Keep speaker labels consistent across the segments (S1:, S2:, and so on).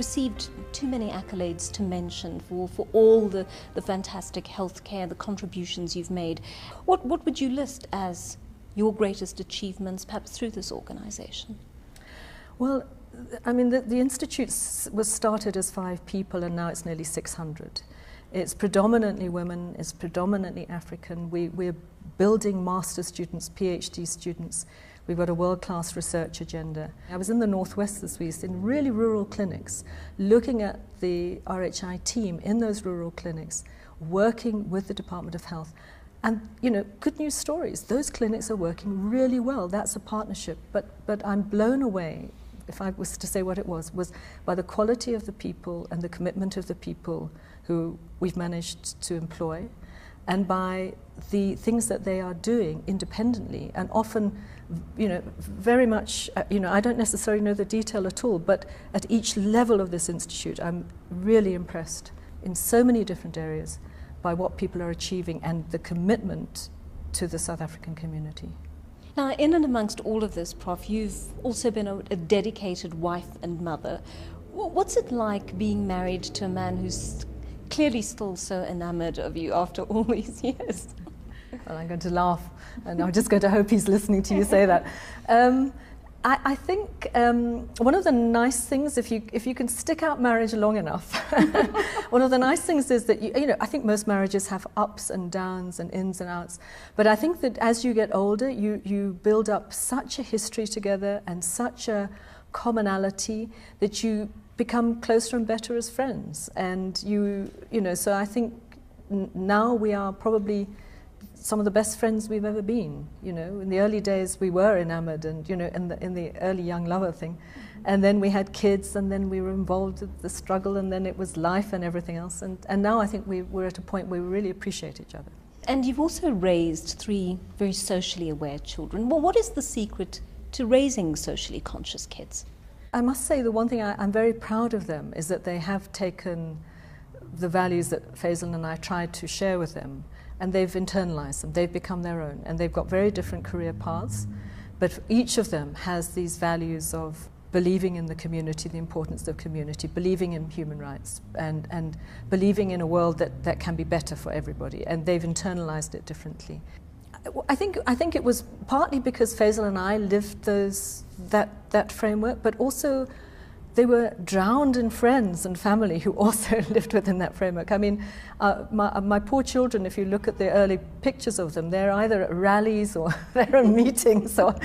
S1: received too many accolades to mention for all the fantastic healthcare, the contributions you've made. What would you list as your greatest achievements, perhaps through this organisation?
S2: Well, I mean, the Institute was started as 5 people and now it's nearly 600. It's predominantly women, it's predominantly African. We're building master students, PhD students. We've got a world-class research agenda. I was in the Northwest this week in really rural clinics, looking at the RHI team in those rural clinics, working with the Department of Health. And, you know, good news stories. Those clinics are working really well. That's a partnership. But I'm blown away, if I was to say what it was by the quality of the people and the commitment of the people who we've managed to employ, and by the things that they are doing independently, and often, you know, very much, you know, I don't necessarily know the detail at all, but at each level of this institute, I'm really impressed in so many different areas by what people are achieving and the commitment to the South African community.
S1: Now, in and amongst all of this, Prof, you've also been a dedicated wife and mother. What's it like being married to a man who's clearly still so enamoured of you after all these years?
S2: Well, I'm going to laugh, and I'm just going to hope he's listening to you say that. I think one of the nice things, if you can stick out marriage long enough, one of the nice things is that, you know, I think most marriages have ups and downs and ins and outs, but I think that as you get older, you build up such a history together and such a commonality that you become closer and better as friends. And you know, so I think now we are probably some of the best friends we've ever been. You know, in the early days we were enamored, and, you know, in the early young lover thing, and then we had kids, and then we were involved with the struggle, and then it was life and everything else, and now I think we're at a point where we really appreciate each other.
S1: And you've also raised 3 very socially aware children. Well, what is the secret to raising socially conscious kids?
S2: I must say the one thing I'm very proud of them is that they have taken the values that Fazel and I tried to share with them, and they've internalized them, they've become their own, and they've got very different career paths, but each of them has these values of believing in the community, the importance of community, believing in human rights, and believing in a world that can be better for everybody, and they've internalized it differently. I think it was partly because Fazel and I lived that framework, but also they were drowned in friends and family who also lived within that framework. I mean, my poor children, if you look at the early pictures of them, they're either at rallies or they're at meetings, or,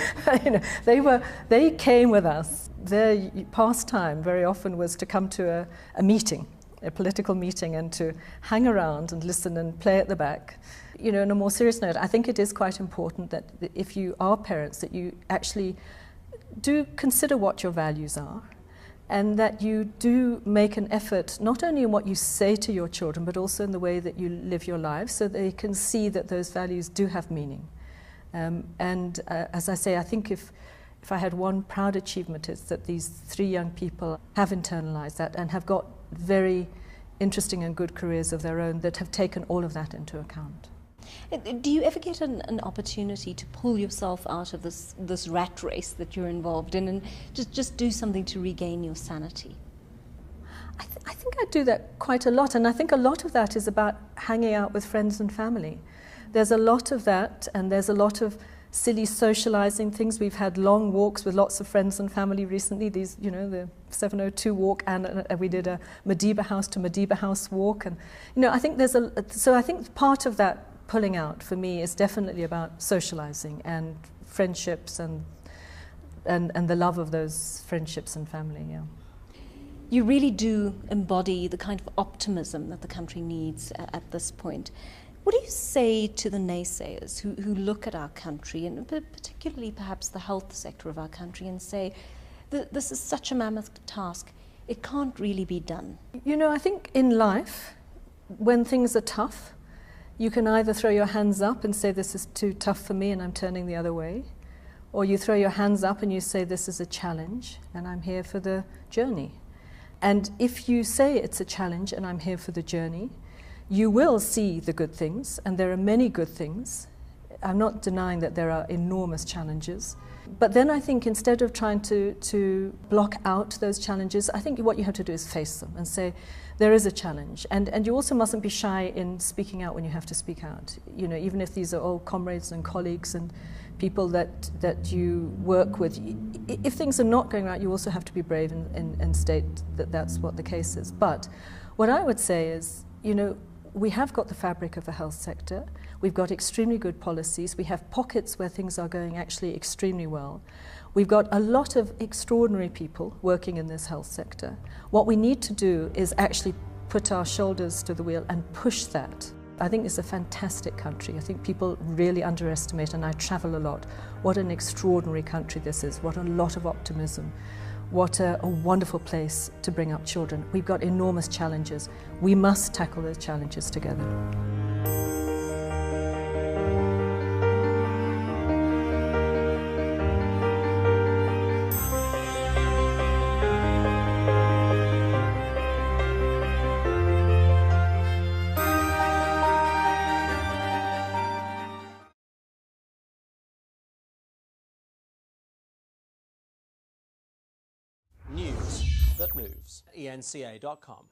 S2: you know, they came with us. Their pastime very often was to come to a meeting, a political meeting, and to hang around and listen and play at the back. You know, on a more serious note, I think it is quite important that if you are parents, that you actually do consider what your values are, and that you do make an effort, not only in what you say to your children, but also in the way that you live your lives, so they can see that those values do have meaning. As I say, I think if I had one proud achievement, it's that these 3 young people have internalized that and have got very interesting and good careers of their own that have taken all of that into account.
S1: Do you ever get an opportunity to pull yourself out of this rat race that you're involved in and just do something to regain your sanity?
S2: I think I do that quite a lot, and I think a lot of that is about hanging out with friends and family. There's a lot of that, and there's a lot of silly socializing things. We've had long walks with lots of friends and family recently. These, you know, the 702 walk, and we did a Madiba house to Madiba house walk, and, you know, I think so I think part of that pulling out for me is definitely about socializing and friendships and the love of those friendships and family. Yeah.
S1: You really do embody the kind of optimism that the country needs at this point. What do you say to the naysayers who look at our country, and particularly perhaps the health sector of our country, and say that this is such a mammoth task, it can't really be done? You
S2: know, I think in life, when things are tough, you can either throw your hands up and say, this is too tough for me and I'm turning the other way, or you throw your hands up and you say, this is a challenge and I'm here for the journey. And if you say it's a challenge and I'm here for the journey, you will see the good things, and there are many good things. I'm not denying that there are enormous challenges. But then I think instead of trying to block out those challenges, I think what you have to do is face them and say, there is a challenge. And you also mustn't be shy in speaking out when you have to speak out. You know, even if these are old comrades and colleagues and people that you work with, if things are not going right, you also have to be brave and state that that's what the case is. But what I would say is, you know, we have got the fabric of the health sector. We've got extremely good policies. We have pockets where things are going actually extremely well. We've got a lot of extraordinary people working in this health sector. What we need to do is actually put our shoulders to the wheel and push that. I think it's a fantastic country. I think people really underestimate, and I travel a lot, what an extraordinary country this is, what a lot of optimism. What a wonderful place to bring up children. We've got enormous challenges. We must tackle those challenges together.
S3: News that moves. eNCA.com.